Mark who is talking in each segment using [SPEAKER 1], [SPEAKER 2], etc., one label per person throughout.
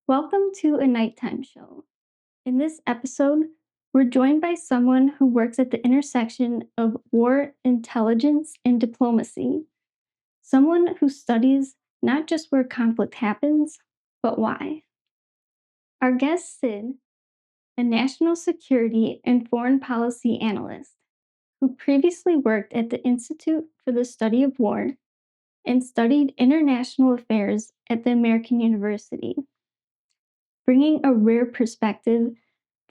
[SPEAKER 1] Welcome to a nighttime show. In this episode, we're joined by someone who works at the intersection of war intelligence and diplomacy, someone who studies not just where conflict happens, but why. Our guest, Sid, a national security and foreign policy analyst who previously worked at the Institute for the Study of War and studied international affairs at the American University, bringing a rare perspective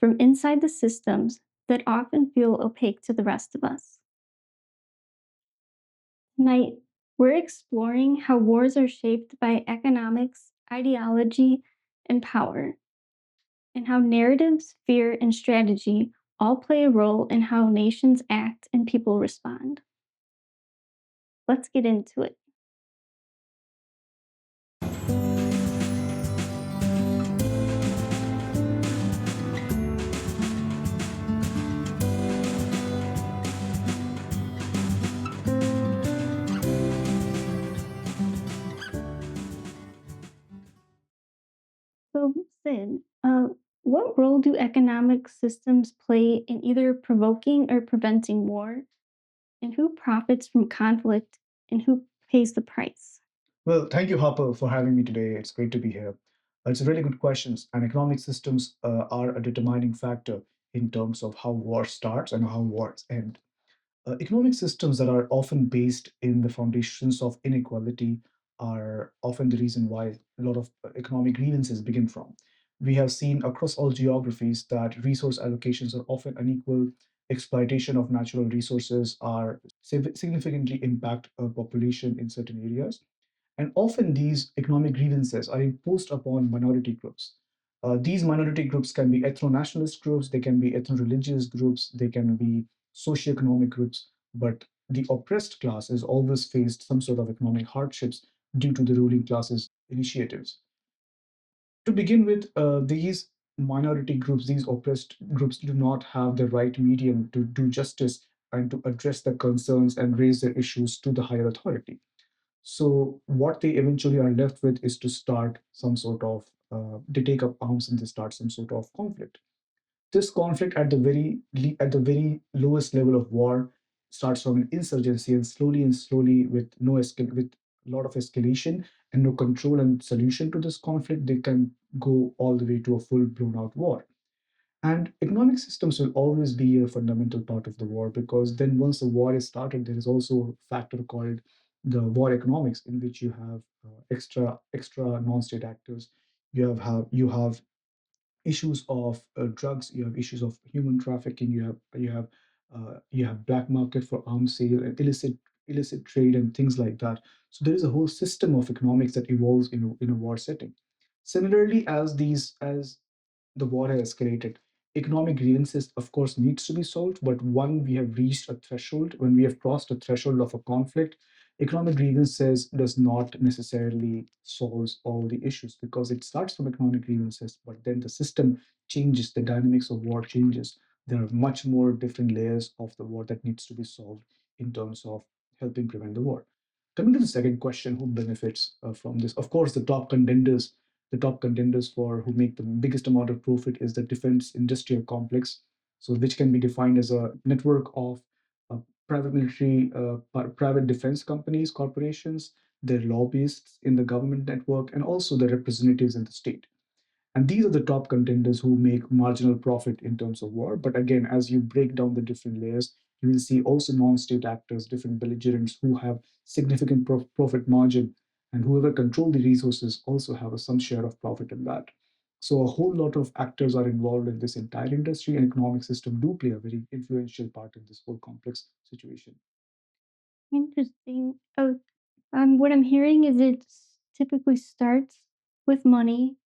[SPEAKER 1] from inside the systems that often feel opaque to the rest of us. Tonight, we're exploring how wars are shaped by economics, ideology, and power, and how narratives, fear, and strategy all play a role in how nations act and people respond. Let's get into it. So, Sid, what role do economic systems play in either provoking or preventing war? And who profits from conflict and who pays the price?
[SPEAKER 2] Well, thank you, Harper, for having me today. It's great to be here. It's a really good questions, and economic systems are a determining factor in terms of how war starts and how wars end. Economic systems that are often based in the foundations of inequality are often the reason why a lot of economic grievances begin from. We have seen across all geographies that resource allocations are often unequal, exploitation of natural resources are significantly impact a population in certain areas, and often these economic grievances are imposed upon minority groups. These minority groups can be ethno-nationalist groups, they can be ethno-religious groups, they can be socioeconomic groups, but the oppressed class has always faced some sort of economic hardships due to the ruling class's initiatives. To begin with, these minority groups, these oppressed groups, do not have the right medium to do justice and to address their concerns and raise their issues to the higher authority. So what they eventually are left with is to start some sort of they take up arms and they start some sort of conflict. This conflict at the very lowest level of war starts from an insurgency, and slowly, with with a lot of escalation and no control and solution to this conflict, they can go all the way to a full blown out war. And economic systems will always be a fundamental part of the war, because then once the war is started, there is also a factor called the war economics, in which you have extra non-state actors. You have issues of drugs, you have issues of human trafficking, you have black market for arms sale and illicit trade and things like that. So there is a whole system of economics that evolves in a war setting. Similarly, as the war has escalated, economic grievances, of course, needs to be solved. But when we have reached a threshold, when we have crossed a threshold of a conflict, economic grievances does not necessarily solves all the issues, because it starts from economic grievances, but then the system changes, the dynamics of war changes. There are much more different layers of the war that needs to be solved in terms of helping prevent the war. Coming to the second question, who benefits from this? Of course, the top contenders for who make the biggest amount of profit is the defense industrial complex, so which can be defined as a network of private military, private defense companies, corporations, their lobbyists in the government network, and also the representatives in the state. And these are the top contenders who make marginal profit in terms of war. But again, as you break down the different layers, you will see also non-state actors, different belligerents who have significant profit margin, and whoever control the resources also have some share of profit in that. So a whole lot of actors are involved in this entire industry, and economic system do play a very influential part in this whole complex situation.
[SPEAKER 1] Interesting. What I'm hearing is it typically starts with money,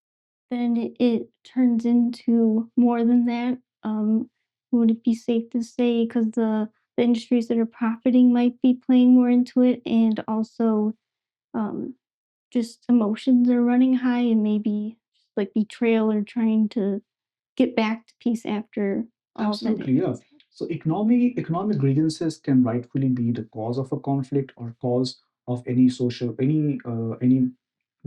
[SPEAKER 1] then it turns into more than that. Would it be safe to say because the industries that are profiting might be playing more into it, and also um, just emotions are running high, and maybe just like betrayal or trying to get back to peace after all that
[SPEAKER 2] Absolutely, yeah.
[SPEAKER 1] has happened.
[SPEAKER 2] So economic grievances can rightfully be the cause of a conflict or cause of any social any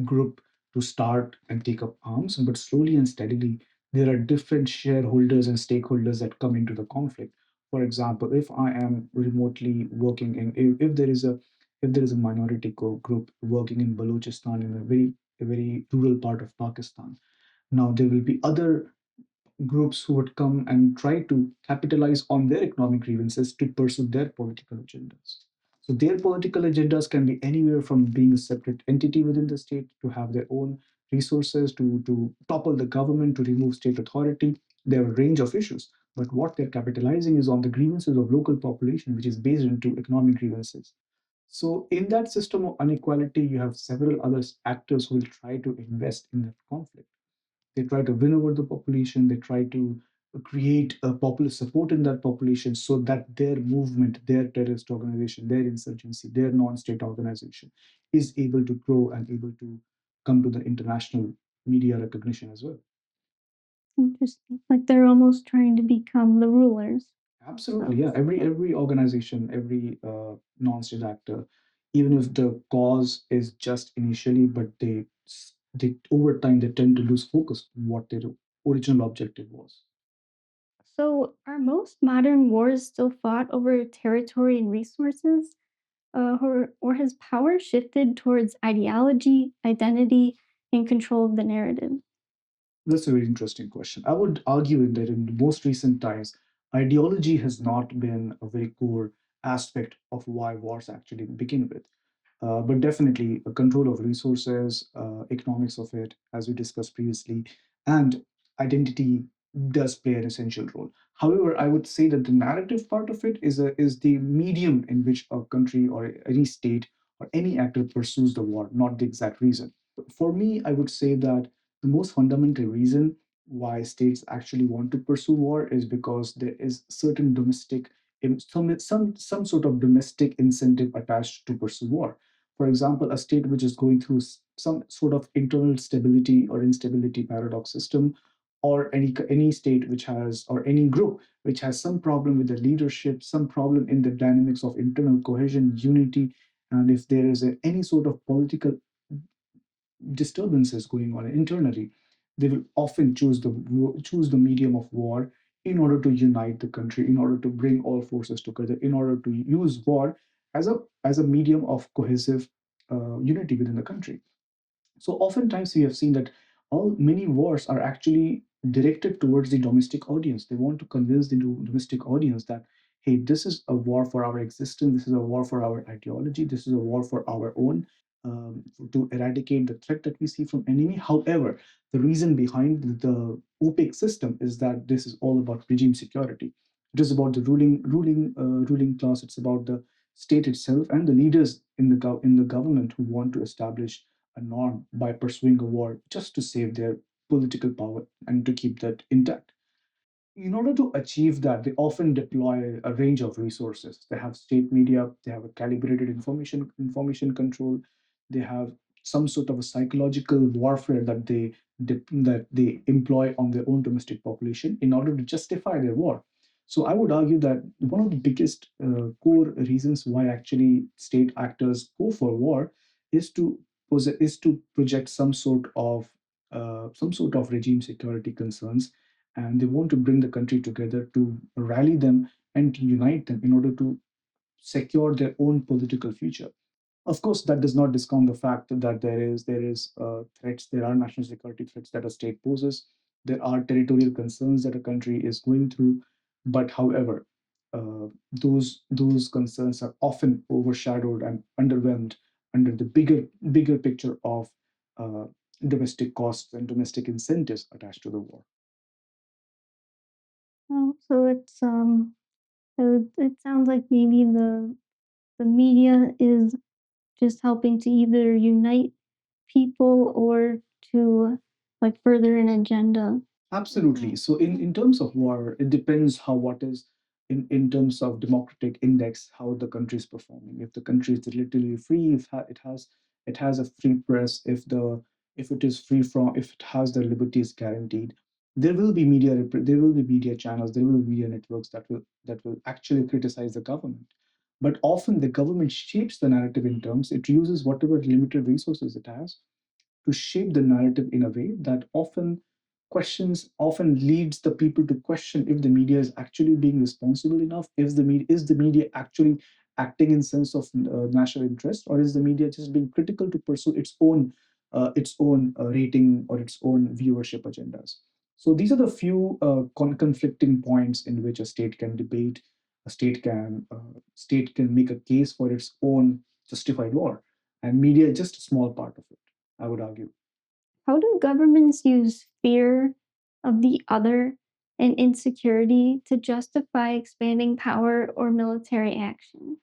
[SPEAKER 2] group to start and take up arms, but slowly and steadily, there are different shareholders and stakeholders that come into the conflict. For example, if I am remotely working in, if there is a minority group working in Balochistan in a very rural part of Pakistan, now there will be other groups who would come and try to capitalize on their economic grievances to pursue their political agendas. So their political agendas can be anywhere from being a separate entity within the state to have their own resources, to topple the government, to remove state authority. There are a range of issues. But what they're capitalizing is on the grievances of local population, which is based into economic grievances. So in that system of inequality, you have several other actors who will try to invest in that conflict. They try to win over the population. They try to create a popular support in that population so that their movement, their terrorist organization, their insurgency, their non-state organization is able to grow and able to come to the international media recognition as well.
[SPEAKER 1] Interesting. Like they're almost trying to become the rulers
[SPEAKER 2] Absolutely, yeah.
[SPEAKER 1] themselves.
[SPEAKER 2] Every organization, every non-state actor, even if the cause is just initially, but they over time they tend to lose focus on what their original objective was.
[SPEAKER 1] So, are most modern wars still fought over territory and resources? Or has power shifted towards ideology, identity, and control of the narrative?
[SPEAKER 2] That's a very interesting question. I would argue that in the most recent times, ideology has not been a very core aspect of why wars actually begin with. But definitely, a control of resources, economics of it, as we discussed previously, and identity does play an essential role. However, I would say that the narrative part of it is the medium in which a country or any state or any actor pursues the war, not the exact reason. For me, I would say that the most fundamental reason why states actually want to pursue war is because there is certain domestic some sort of domestic incentive attached to pursue war. For example, a state which is going through some sort of internal stability or instability paradox system, or any state which has, or any group which has some problem with the leadership, some problem in the dynamics of internal cohesion, unity, and if there is any sort of political disturbances going on internally, they will often choose the medium of war in order to unite the country, in order to bring all forces together, in order to use war as a medium of cohesive unity within the country. So oftentimes we have seen that all many wars are actually directed towards the domestic audience. They want to convince the domestic audience that, hey, this is a war for our existence, this is a war for our ideology, this is a war for our own, to eradicate the threat that we see from enemy. However, the reason behind the opaque system is that this is all about regime security. It is about the ruling class. It's about the state itself and the leaders in in the government who want to establish a norm by pursuing a war just to save their political power and to keep that intact. In order to achieve that, they often deploy a range of resources. They have state media, they have a calibrated information control, they have some sort of a psychological warfare that they employ on their own domestic population in order to justify their war. So I would argue that one of the biggest core reasons why actually state actors go for war is to project some sort of regime security concerns, and they want to bring the country together to rally them and to unite them in order to secure their own political future. Of course, that does not discount the fact that there is threats. There are national security threats that a state poses. There are territorial concerns that a country is going through. But however, those concerns are often overshadowed and underwhelmed under the bigger picture of uh, domestic costs and domestic incentives attached to the war.
[SPEAKER 1] Oh, so it sounds like maybe the media is just helping to either unite people or to like further an agenda.
[SPEAKER 2] Absolutely. So in terms of war, it depends how what is in terms of democratic index, how the country is performing. If the country is relatively free, if it has a free press, if it is free from if it has the liberties guaranteed, there will be media channels, there will be media networks that will actually criticize the government. But often the government shapes the narrative in terms, it uses whatever limited resources it has to shape the narrative in a way that often leads the people to question if the media is actually being responsible enough. Is the media actually acting in sense of national interest, or is the media just being critical to pursue its own rating or its own viewership agendas? So these are the few conflicting points in which a state can debate. A state can make a case for its own justified war, and media is just a small part of it, I would argue.
[SPEAKER 1] How do governments use fear of the other and insecurity to justify expanding power or military action?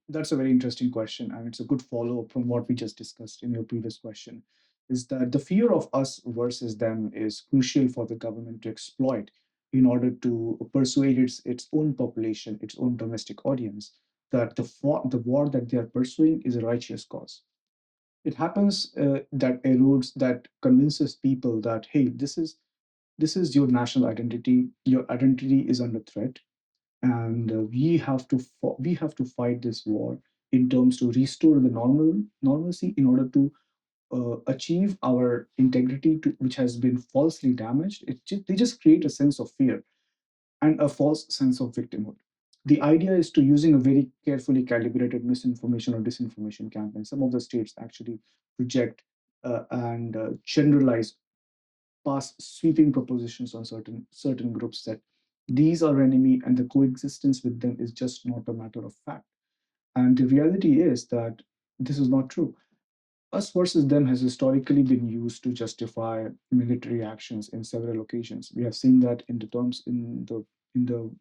[SPEAKER 2] That's a very interesting question, and it's a good follow-up from what we just discussed in your previous question. Is that the fear of us versus them is crucial for the government to exploit in order to persuade its own population, its own domestic audience, that the war that they are pursuing is a righteous cause. It happens that convinces people that, hey, this is your national identity. Your identity is under threat, and we have to fight this war in terms to restore the normalcy in order to achieve our integrity, which has been falsely damaged. They just create a sense of fear and a false sense of victimhood. The idea is to using a very carefully calibrated misinformation or disinformation campaign. Some of the states actually project and generalize pass sweeping propositions on certain groups that these are enemy and the coexistence with them is just not a matter of fact. And the reality is that this is not true. Us versus them has historically been used to justify military actions in several occasions. We have seen that in the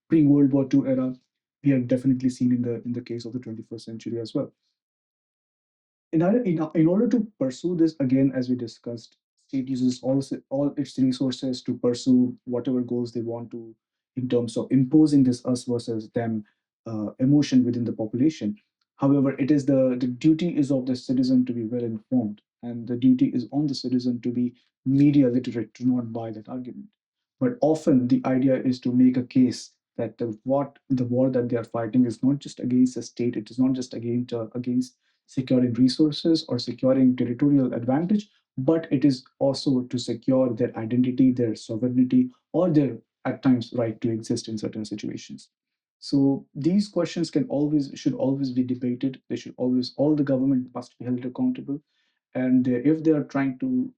[SPEAKER 2] pre-World War II era. We have definitely seen in the case of the 21st century as well. In order to pursue this, again, as we discussed, state uses all its resources to pursue whatever goals they want to in terms of imposing this us versus them emotion within the population. However, the duty is of the citizen to be well informed, and the duty is on the citizen to be media literate, to not buy that argument. But often the idea is to make a case that the war that they are fighting is not just against the state, it is not just against securing resources or securing territorial advantage, but it is also to secure their identity, their sovereignty, or their at times right to exist in certain situations. So these questions should always be debated. They should always all the government must be held accountable, and if they are trying to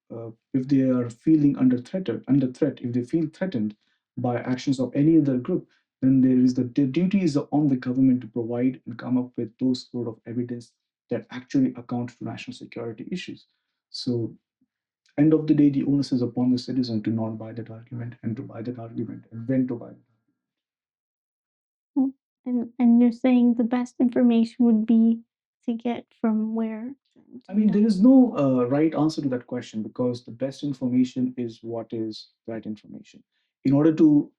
[SPEAKER 2] if they are feeling under threat, if they feel threatened by actions of any other group, then the duty is on the government to provide and come up with those sort of evidence that actually account for national security issues. So end of the day, the onus is upon the citizen to not buy that argument, and to buy that argument and when to buy it.
[SPEAKER 1] Mm. And you're saying the best information would be to get from where
[SPEAKER 2] I
[SPEAKER 1] to
[SPEAKER 2] mean, there
[SPEAKER 1] know.
[SPEAKER 2] is no right answer to that question, because the best information is what is right information. In order to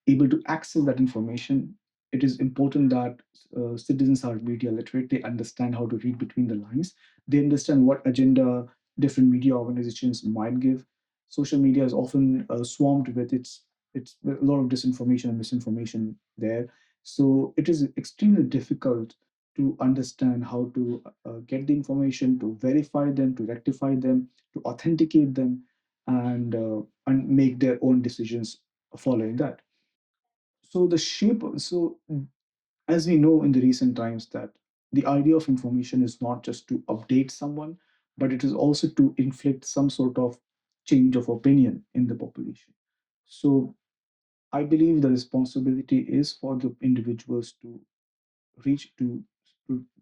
[SPEAKER 2] able to access that information, it is important that citizens are media literate. They understand how to read between the lines. They understand what agenda different media organizations might give. Social media is often swarmed with it's a lot of disinformation and misinformation there. So it is extremely difficult to understand how to get the information, to verify them, to rectify them, to authenticate them, and make their own decisions following that. So as we know in the recent times, that the idea of information is not just to update someone, but it is also to inflict some sort of change of opinion in the population. So I believe the responsibility is for the individuals to reach to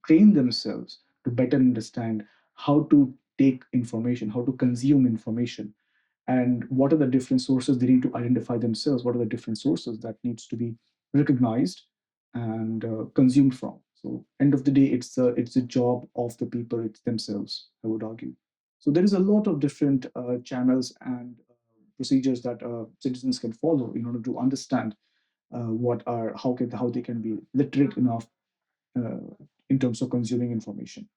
[SPEAKER 2] train themselves to better understand how to take information, how to consume information, and what are the different sources they need to identify themselves. What are the different sources that needs to be recognized and consumed from? So end of the day, it's a job of the people, it's themselves, I would argue. So there is a lot of different channels and procedures that citizens can follow in order to understand how they can be literate enough uh, in terms of consuming information.